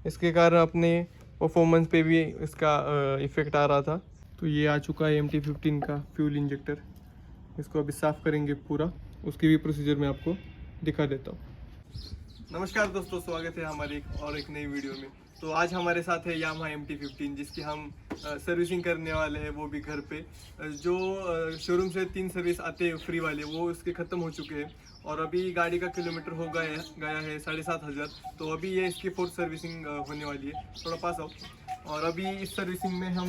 इसके कारण अपने परफॉर्मेंस पे भी इसका इफ़ेक्ट आ रहा था। तो ये आ चुका है MT-15 का फ्यूल इंजेक्टर। इसको अभी साफ़ करेंगे पूरा, उसकी भी प्रोसीजर मैं आपको दिखा देता हूँ। नमस्कार दोस्तों, स्वागत है हमारी एक नई वीडियो में। तो आज हमारे साथ है यामाहा MT-15, जिसकी हम सर्विसिंग करने वाले हैं, वो भी घर पे। जो शोरूम से 3 सर्विस आते हैं फ्री वाले, वो इसके ख़त्म हो चुके हैं और अभी गाड़ी का किलोमीटर हो गया है 7,500। तो अभी ये इसकी 4th सर्विसिंग होने वाली है। थोड़ा पास आओ। और अभी इस सर्विसिंग में हम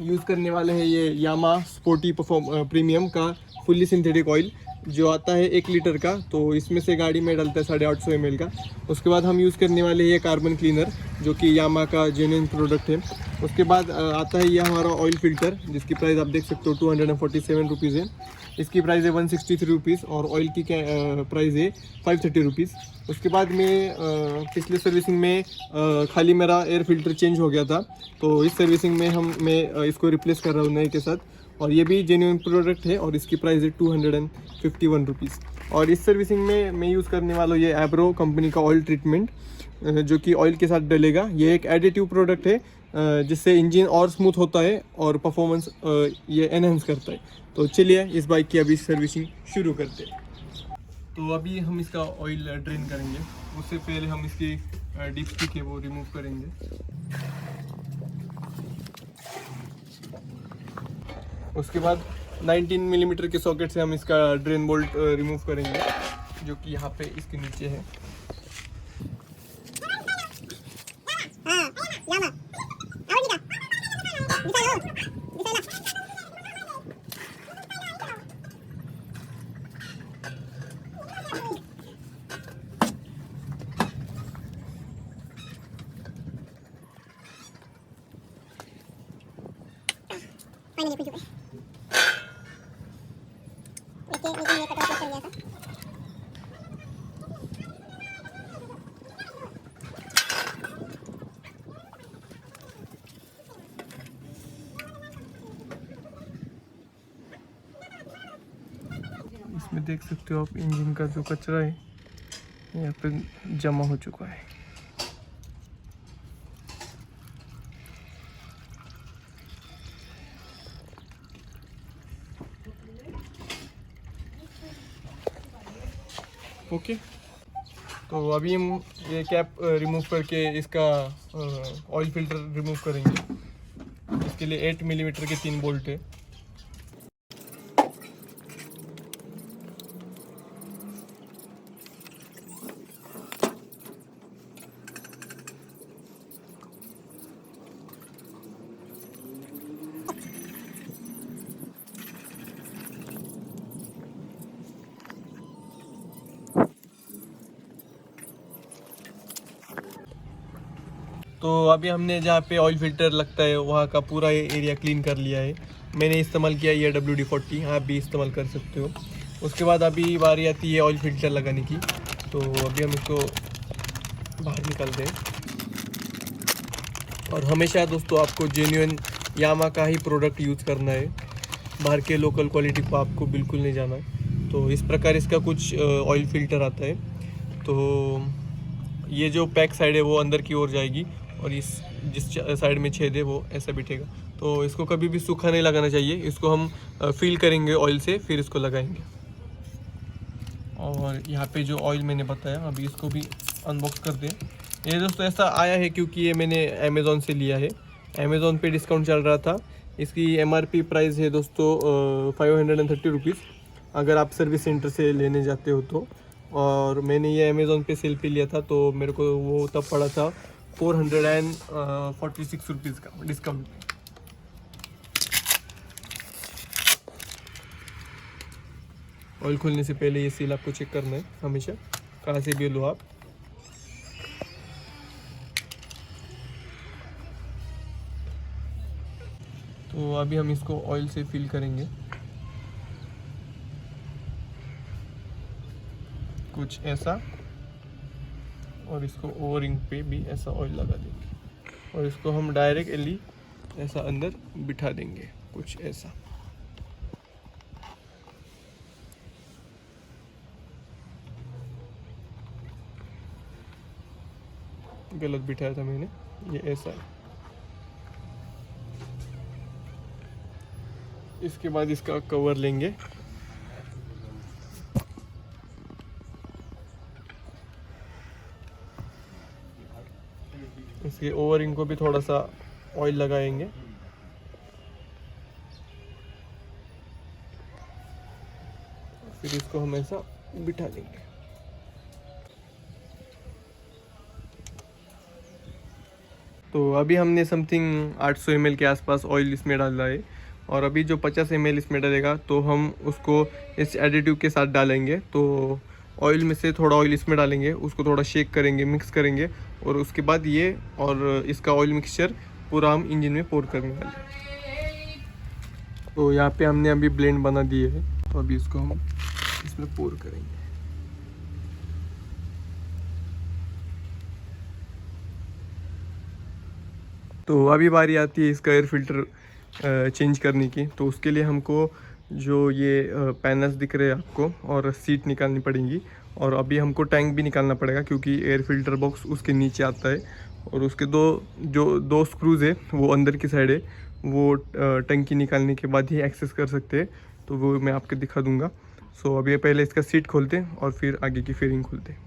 यूज़ करने वाले हैं ये यामाहा स्पोर्टी प्रीमियम का फुल्ली सिंथेटिक ऑयल, जो आता है 1 लीटर का। तो इसमें से गाड़ी में डालता है 850 ml का। उसके बाद हम यूज़ करने वाले ये कार्बन क्लीनर, जो कि यामाहा का जेन्युइन प्रोडक्ट है। उसके बाद आता है ये हमारा ऑयल फ़िल्टर, जिसकी प्राइस आप देख सकते हो 247 रुपीज़ है। इसकी प्राइस है 163 रुपीज़ और ऑयल की प्राइस है 530 रुपीज़। उसके बाद में पिछले सर्विसिंग में खाली मेरा एयर फिल्टर चेंज हो गया था, तो इस सर्विसिंग में मैं इसको रिप्लेस कर रहा हूँ नए के साथ। और ये भी जेन्युइन प्रोडक्ट है और इसकी प्राइस है 251 रुपीज़। और इस सर्विसिंग में मैं यूज़ करने वाला हूँ ये एब्रो कंपनी का ऑयल ट्रीटमेंट, जो कि ऑयल के साथ डलेगा। ये एक एडिटिव प्रोडक्ट है, जिससे इंजन और स्मूथ होता है और परफॉर्मेंस ये एनहेंस करता है। तो चलिए इस बाइक की अभी सर्विसिंग शुरू करते हैं। तो अभी हम इसका ऑयल ड्रेन करेंगे। उससे पहले हम इसकी डिप स्टिक है वो रिमूव करेंगे। उसके बाद 19 मिलीमीटर के सॉकेट से हम इसका ड्रेन बोल्ट रिमूव करेंगे, जो कि यहाँ पे इसके नीचे है। इसमें देख सकते हो आप, इंजन का जो कचरा है यहाँ पे जमा हो चुका है। ओके, तो अभी हम ये कैप रिमूव करके इसका ऑयल फिल्टर रिमूव करेंगे। इसके लिए 8 मिलीमीटर के 3 बोल्ट है। तो अभी हमने जहाँ पे ऑयल फिल्टर लगता है वहाँ का पूरा एरिया क्लीन कर लिया है। मैंने इस्तेमाल किया ये WD-40, आप भी इस्तेमाल कर सकते हो। उसके बाद अभी बारी आती है ऑयल फिल्टर लगाने की। तो अभी हम इसको बाहर निकालते हैं। और हमेशा दोस्तों आपको जेन्युइन यामाहा का ही प्रोडक्ट यूज़ करना है, बाहर के लोकल क्वालिटी को आपको बिल्कुल नहीं जाना है। तो इस प्रकार इसका कुछ ऑयल फिल्टर आता है। तो ये जो पैक साइड है वो अंदर की ओर जाएगी और इस जिस साइड में छेद है वो ऐसा बिठेगा। तो इसको कभी भी सूखा नहीं लगाना चाहिए, इसको हम फिल करेंगे ऑयल से, फिर इसको लगाएंगे। और यहाँ पे जो ऑयल मैंने बताया, अभी इसको भी अनबॉक्स कर दें। ये दोस्तों ऐसा आया है क्योंकि ये मैंने अमेज़ोन से लिया है। अमेज़ोन पे डिस्काउंट चल रहा था। इसकी MRP प्राइस है दोस्तों 530 रुपीज़, अगर आप सर्विस सेंटर से लेने जाते हो तो। और मैंने ये अमेज़ोन पे सेल पे लिया था, तो मेरे को वो तब पड़ा था 446 रुपीज़ का डिस्काउंट। ऑयल खोलने से पहले ये सील आपको चेक करना है हमेशा, कहाँ से भी लो आप। तो अभी हम इसको ऑयल से फिल करेंगे, कुछ ऐसा। और इसको ओवरिंग पे भी ऐसा ऑयल लगा देंगे और इसको हम डायरेक्टली ऐसा अंदर बिठा देंगे, कुछ ऐसा। गलत बिठाया था मैंने, ये ऐसा है। इसके बाद इसका कवर लेंगे, इसके ओवरिंग को भी थोड़ा सा ऑयल लगाएंगे। फिर इसको हम ऐसा बिठा लेंगे। तो अभी हमने समथिंग 800 ml के आसपास ऑयल इसमें डाला है, और अभी जो 50 ml इसमें डालेगा तो हम उसको इस एडिटिव के साथ डालेंगे। तो ऑयल में से थोड़ा ऑयल इसमें डालेंगे, उसको थोड़ा शेक करेंगे, मिक्स करेंगे, और उसके बाद ये और इसका ऑयल मिक्सचर पूरा हम इंजन में पोर करने वाले हैं। तो यहाँ पे हमने अभी ब्लेंड बना दिए है, तो अभी इसको हम इसमें पोर करेंगे। तो अभी बारी आती है इसका एयर फिल्टर चेंज करने की। तो उसके लिए हमको जो ये पैनल्स दिख रहे हैं आपको, और सीट निकालनी पड़ेगी, और अभी हमको टैंक भी निकालना पड़ेगा क्योंकि एयर फिल्टर बॉक्स उसके नीचे आता है, और उसके दो स्क्रूज है वो अंदर की साइड है, वो टंकी निकालने के बाद ही एक्सेस कर सकते हैं। तो वो मैं आपको दिखा दूंगा। सो अभी पहले इसका सीट खोलते हैं और फिर आगे की फेयरिंग खोलते हैं।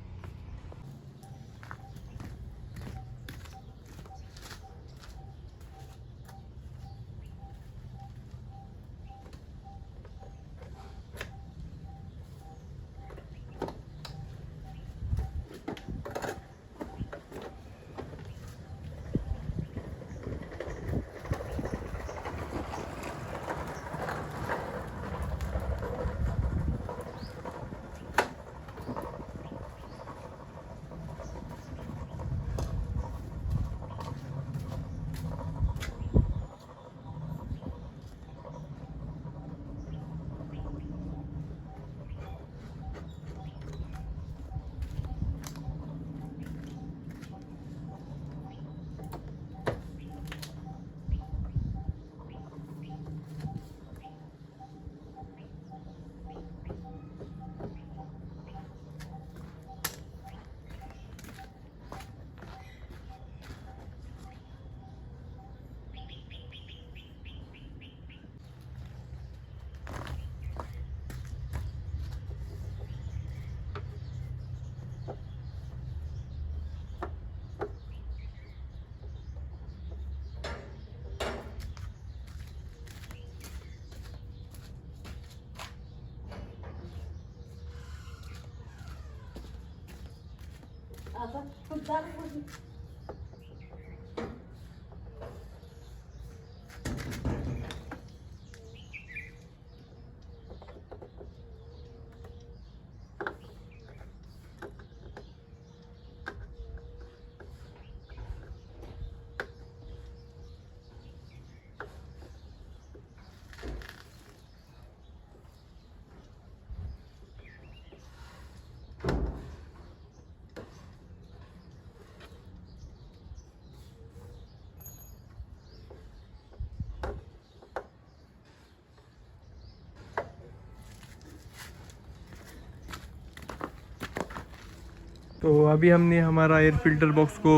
तो अभी हमने हमारा एयर फिल्टर बॉक्स को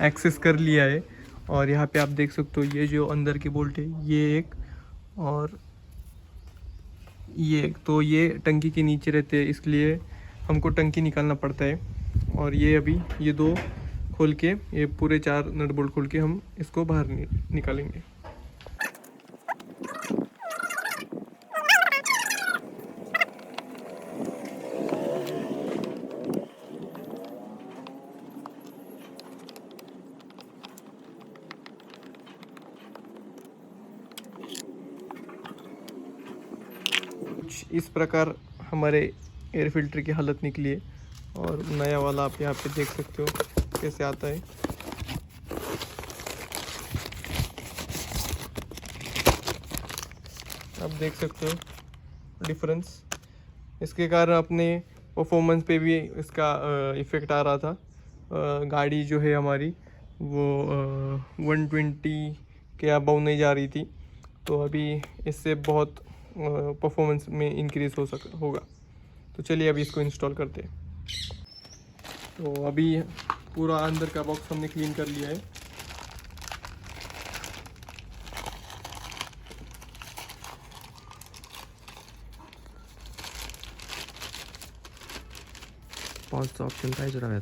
एक्सेस कर लिया है, और यहाँ पे आप देख सकते हो ये जो अंदर के बोल्ट है, ये एक और ये एक, तो ये टंकी के नीचे रहते हैं, इसलिए हमको टंकी निकालना पड़ता है। और ये अभी ये दो खोल के, ये पूरे 4 नट बोल्ट खोल के हम इसको बाहर निकालेंगे। इस प्रकार हमारे एयर फिल्टर की हालत निकली है, और नया वाला आप यहाँ पे देख सकते हो कैसे आता है। आप देख सकते हो डिफरेंस, इसके कारण अपने परफॉर्मेंस पे भी इसका इफ़ेक्ट आ रहा था। गाड़ी जो है हमारी वो 120 के अबव नहीं जा रही थी, तो अभी इससे बहुत परफॉर्मेंस में इंक्रीज होगा। तो चलिए अभी इसको इंस्टॉल करते हैं। तो अभी पूरा अंदर का बॉक्स हमने क्लीन कर लिया है। पाँच ऑप्शन काय जरा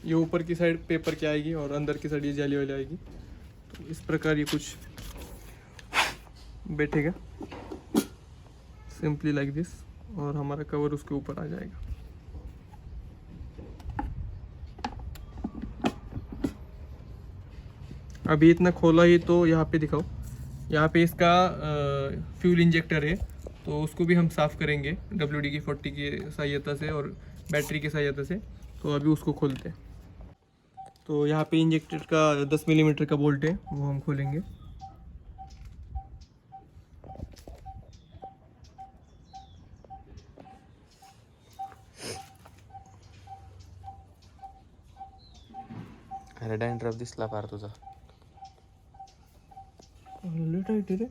ये ऊपर की साइड पेपर की आएगी और अंदर की साइड ये जाली वाली आएगी। तो इस प्रकार ये कुछ बैठेगा सिंपली लाइक दिस, और हमारा कवर उसके ऊपर आ जाएगा। अभी इतना खोला ही तो यहाँ पे दिखाओ, यहाँ पे इसका फ्यूल इंजेक्टर है, तो उसको भी हम साफ़ करेंगे WD-40 की सहायता से और बैटरी की सहायता से। तो अभी उसको खोलते हैं। तो यहाँ पे इंजेक्टर का 10 मिलीमीटर का बोल्ट है, वो हम खोलेंगे। अरे डॅन्ड्रफ दिसला फार तुझा. लेट आहे रे.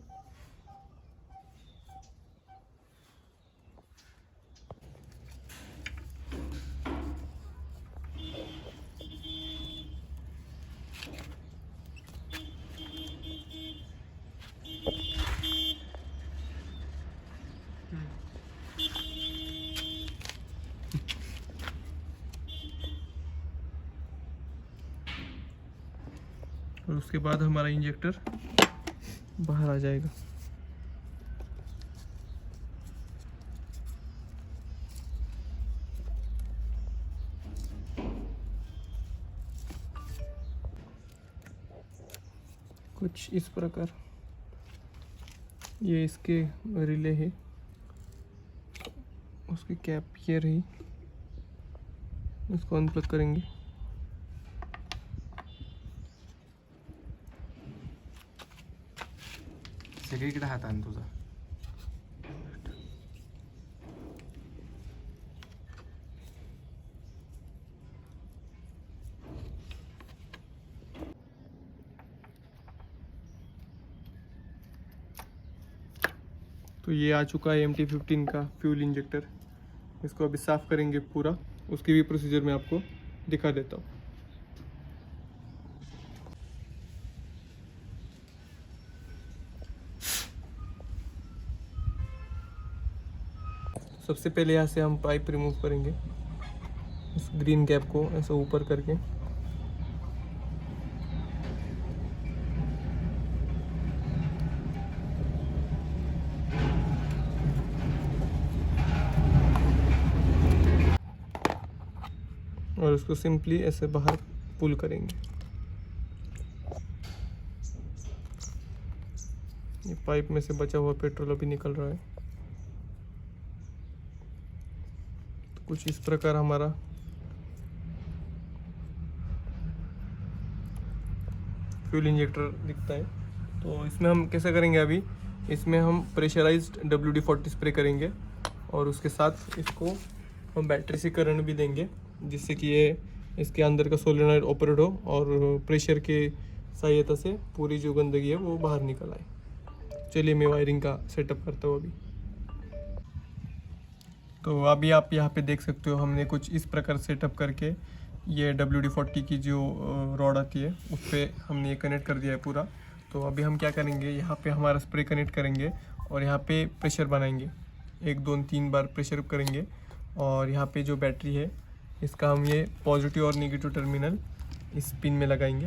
और उसके बाद हमारा इंजेक्टर बाहर आ जाएगा। कुछ इस प्रकार ये इसके रिले है, उसकी कैप ये रही, इसको अनप्लग करेंगे। सगळीकडे हात आण तुझा. तो ये आ चुका है MT-15 का फ्यूल इंजेक्टर। इसको अभी साफ़ करेंगे पूरा, उसकी भी प्रोसीजर मैं आपको दिखा देता हूँ। सबसे पहले यहाँ से हम पाइप रिमूव करेंगे, इस ग्रीन कैप को ऐसा ऊपर करके। और उसको सिंपली ऐसे बाहर पुल करेंगे। ये पाइप में से बचा हुआ पेट्रोल अभी निकल रहा है। तो कुछ इस प्रकार हमारा फ्यूल इंजेक्टर दिखता है। तो इसमें हम कैसे करेंगे, अभी इसमें हम प्रेशराइज्ड WD-40 स्प्रे करेंगे और उसके साथ इसको हम बैटरी से करंट भी देंगे, जिससे कि ये इसके अंदर का सोलेनॉइड ऑपरेट हो और प्रेशर के सहायता से पूरी जो गंदगी है वो बाहर निकल आए। चलिए मैं वायरिंग का सेटअप करता हूँ अभी। तो अभी आप यहाँ पे देख सकते हो, हमने कुछ इस प्रकार सेटअप करके ये WD-40 की जो रॉड आती है उस पर हमने ये कनेक्ट कर दिया है पूरा। तो अभी हम क्या करेंगे, यहाँ पे हमारा स्प्रे कनेक्ट करेंगे और यहाँ पे प्रेशर बनाएंगे, 1 2 3 बार प्रेशर करेंगे। और यहाँ पे जो बैटरी है इसका हम ये पॉजिटिव और नेगेटिव टर्मिनल इस पिन में लगाएंगे।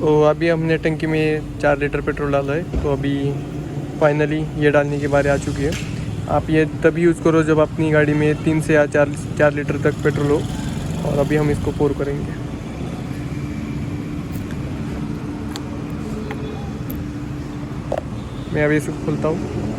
तो अभी हमने टंकी में 4 लीटर पेट्रोल डाला है। तो अभी फाइनली ये डालने की बारी आ चुकी है। आप ये तभी यूज़ करो जब अपनी गाड़ी में 3 से या 4 लीटर तक पेट्रोल हो। और अभी हम इसको पोर करेंगे। मैं अभी इसको खोलता हूँ।